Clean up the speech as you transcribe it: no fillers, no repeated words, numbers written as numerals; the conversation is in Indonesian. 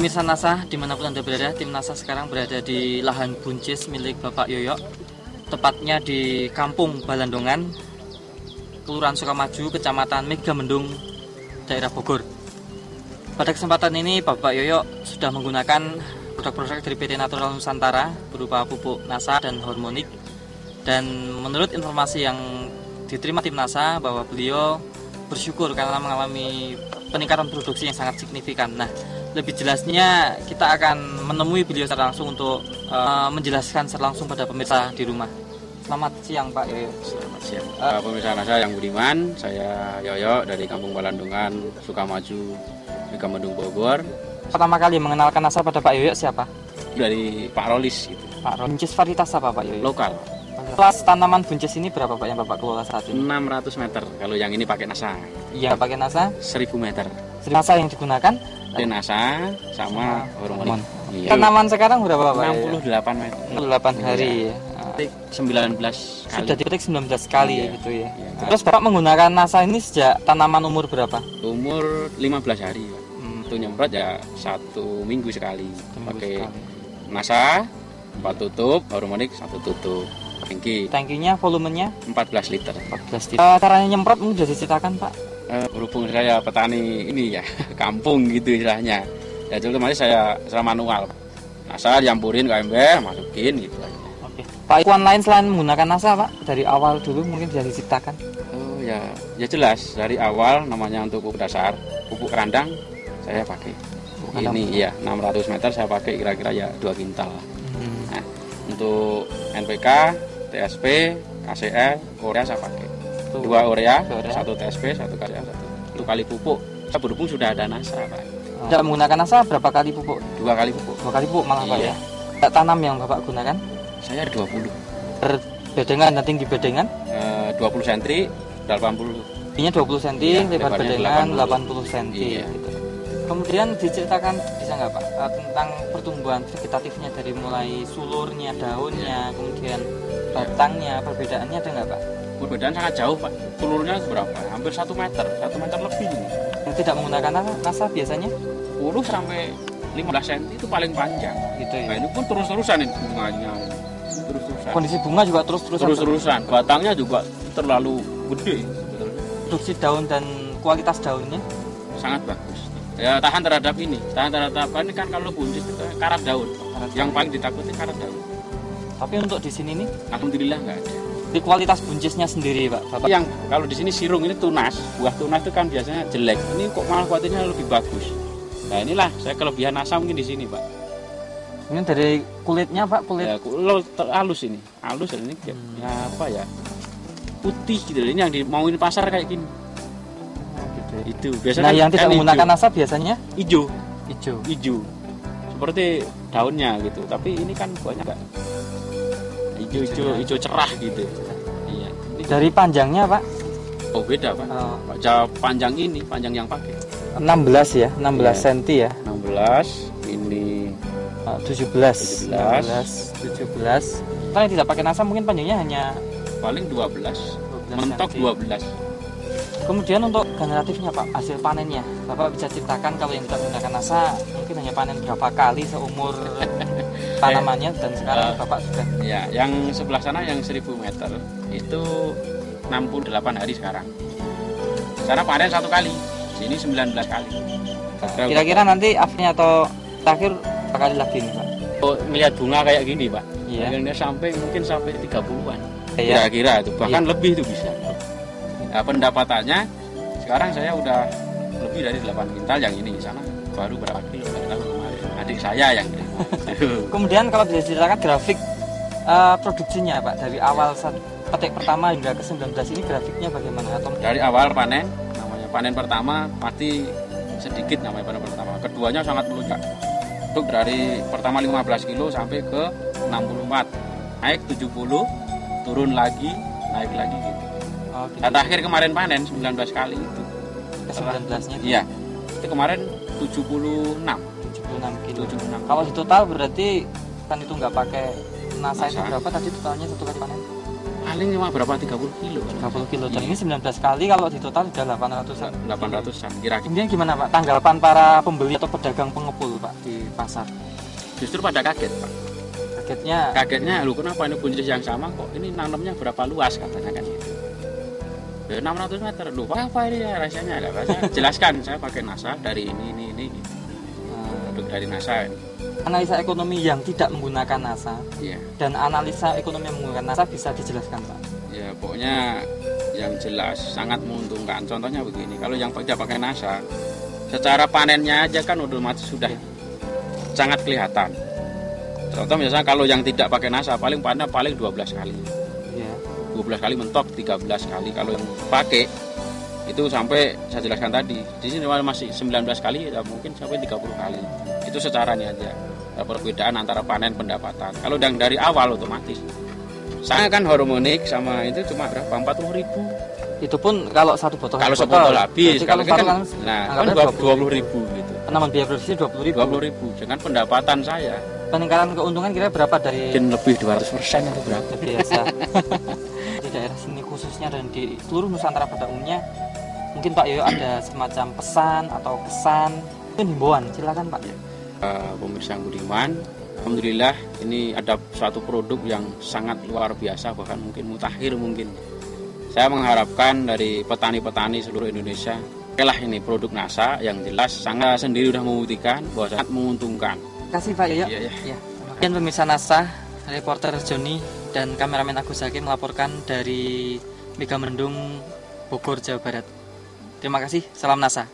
Pemirsa NASA, dimanapun Anda berada, tim NASA sekarang berada di lahan buncis milik Bapak Yoyo, tepatnya di Kampung Balandongan, Kelurahan Sukamaju, Kecamatan Megamendung, daerah Bogor. Pada kesempatan ini, Bapak Yoyo sudah menggunakan produk-produk dari PT Natural Nusantara berupa pupuk NASA dan hormonik. Dan menurut informasi yang diterima tim NASA, bahwa beliau bersyukur karena mengalami peningkatan produksi yang sangat signifikan. Nah, lebih jelasnya kita akan menemui beliau secara langsung untuk menjelaskan secara langsung pada pemirsa di rumah. Selamat siang Pak Yoyo. Selamat siang pemirsa NASA yang budiman, saya Yoyo dari Kampung Balandongan, Sukamaju, Megamendung, Bogor. Pertama kali mengenalkan NASA pada Pak Yoyo siapa? Dari Pak Rolis gitu. Pak Rolis. Buncis varietas apa Pak Yoyo? Lokal. Kelas tanaman buncis ini berapa Pak yang Bapak kelola saat ini? 600 meter, kalau yang ini pakai NASA. Iya, pakai NASA? 1000 meter. NASA yang digunakan? NASA sama hormonik. Iya. Tanaman sekarang berapa Pak? 68 meter. 68 hari ya. 19 kali. Sudah dipetik 19 kali Iya. gitu ya. Iya. Terus Bapak menggunakan NASA ini sejak tanaman umur berapa? Umur 15 hari. Itu nyemprot ya 1 minggu sekali. Pakai NASA 4 tutup, hormonik 1 tutup. Tangkinya volumenya 14 liter. 14 liter. Caranya nyemprot mungkin sudah diceritakan Pak? Berhubung saya petani ini ya, kampung gitu istilahnya. Ya dulu kemarin saya secara manual. NASA campurin ke ember, masukin gitu aja. Oke. Pak, ikuan lain selain menggunakan NASA Pak? Dari awal dulu mungkin sudah diceritakan. Oh ya jelas dari awal namanya untuk pupuk dasar, pupuk kerandang saya pakai. Ini ya 600 meter saya pakai kira-kira ya 2 kintal. Nah, untuk NPK, TSP, KCL, urea saya pakai 2 urea, 1 TSP, 1 KCL, 1 kali pupuk. Saya berhubung sudah ada NASA Pak. Tidak menggunakan NASA berapa kali pupuk? 2 kali pupuk. 2 kali pupuk malah Iya. Pak ya. Tanam yang Bapak gunakan? Saya 20. Bedengan dan tinggi bedengan? 20 cm, 80. Tingginya 20 cm, Iya, lebar bedengan 80 cm. Iya. Gitu. Kemudian diceritakan bisa nggak Pak tentang pertumbuhan vegetatifnya dari mulai sulurnya, daunnya, kemudian batangnya, perbedaannya ada nggak Pak? Perbedaan sangat jauh Pak. Sulurnya berapa? Hampir 1 meter, 1 meter lebih ini. Yang tidak menggunakan NASA biasanya? 10 sampai 15 cm itu paling panjang. Gitu ya. Nah ini pun terus-terusan ini bunganya. Terus-terusan. Kondisi bunga juga terus-terusan. Batangnya juga terlalu gede sebetulnya. Produksi daun dan kualitas daunnya Sangat bagus. Ya tahan terhadap ini. Tahan terhadap ini kan kalau buncis itu karat daun. Yang paling ditakuti karat daun. Tapi untuk di sini nih, Alhamdulillah nggak ada. di kualitas buncisnya sendiri Pak. Bapak. Yang kalau di sini sirung ini tunas, buah tunas itu kan biasanya jelek. Ini kok malah kualitasnya lebih bagus. Nah inilah saya kelebihan NASA mungkin di sini Pak. Ini dari kulitnya Pak, kulit Ya, halus ini, halus ini ya apa ya, putih gitu. Ini yang dimauin pasar kayak gini. gitu. Itu biasanya. Nah, yang tidak kan menggunakan NASA biasanya hijau, hijau. seperti daunnya gitu. Tapi ini kan buahnya enggak hijau cerah gitu. Iya. Ini Dari panjangnya Pak, beda Pak. oh, Panjang ini, panjang yang pakai 16 ya, 16 Iya. cm ya. 16, ini 17. Kalau yang tidak pakai NASA mungkin panjangnya hanya paling 12, 12 mentok cm. 12. Kemudian untuk generatifnya Pak, hasil panennya Bapak bisa ceritakan kalau yang tidak menggunakan NASA mungkin hanya panen berapa kali seumur tanamannya dan sekarang Bapak sudah Ya, yang sebelah sana yang 1000 meter itu 68 hari sekarang. Sana panen 1 kali, sini 19 kali. kira-kira nanti akhirnya atau terakhir berapa kali lagi nih Pak? Oh, melihat bunga kayak gini Pak, Iya. akhirnya mungkin sampai 30-an. Iya. Kira-kira itu, bahkan Iya. lebih itu bisa. Nah, pendapatannya sekarang saya udah lebih dari 8 kintal yang ini. Sana baru berapa kilo nggak tahu kemarin. Adik saya yang terima. Kemudian kalau bisa diceritakan grafik produksinya Pak dari awal saat petik pertama hingga ke 19 ini grafiknya bagaimana atau Dari awal panen, namanya panen pertama pasti sedikit namanya panen pertama. Keduanya sangat melonjak. Untuk dari pertama 15 kilo sampai ke 64, naik 70, turun lagi, naik lagi gitu. gitu. Dan terakhir kemarin panen 19 kali itu. Ke 19-nya itu Iya. Itu kemarin 76. 76 kilo. 76. Kalau di total berarti kan itu nggak pakai NASA itu NASA. berapa tadi totalnya satu kali panen? paling cuma berapa 30 kilo. 30 kilo. Dan ini 19 kali kalau di total sudah 800-an. 800-an kira-kira. Kemudian gimana Pak tanggapan para pembeli atau pedagang pengepul Pak di pasar? Justru pada kaget Pak. Kagetnya, lu kenapa ini buncis yang sama kok ini nanamnya berapa luas katanya kan gitu. 600 meter, lu apa ini ya rasanya? Saya jelaskan, saya pakai NASA dari ini gitu. Produk dari NASA ini. Analisa ekonomi yang tidak menggunakan NASA dan analisa ekonomi yang menggunakan NASA bisa dijelaskan Pak? Ya pokoknya yang jelas sangat menguntungkan. Contohnya begini, kalau yang tidak pakai NASA, secara panennya aja kan otomatis sudah sangat kelihatan. Contoh misalnya kalau yang tidak pakai NASA paling 12 kali. 12 kali mentok, 13 kali. Kalau yang pakai itu sampai saya jelaskan tadi, di sini masih 19 kali ya mungkin sampai 30 kali. Itu secaranya aja. Perbedaan antara panen pendapatan. Kalau yang dari awal otomatis. Saya kan hormonik sama itu cuma berapa? 40.000. Itu pun kalau satu botol. Kalau sebotol habis. Kalau kan 20.000 gitu. Penambahan biaya produksi 20.000. 20.000 dengan pendapatan saya. Peningkatan keuntungan kira berapa dari? Mungkin lebih 200% atau berapa? Biasa. Di daerah sini khususnya dan di seluruh Nusantara pada umumnya, mungkin Pak Yoyo ada semacam pesan atau kesan, mungkin himbauan, silakan Pak. Pemirsa yang budiman, alhamdulillah ini ada suatu produk yang sangat luar biasa, bahkan mungkin mutakhir mungkin. Saya mengharapkan dari petani-petani seluruh Indonesia, okelah ini produk NASA yang jelas sangat sendiri sudah membuktikan bahwa sangat menguntungkan. Terima kasih Pak Yoyo. Iya. Dan pemirsa NASA, reporter Joni dan kameramen Agus Hakim melaporkan dari Megamendung, Bogor, Jawa Barat. Terima kasih, salam NASA.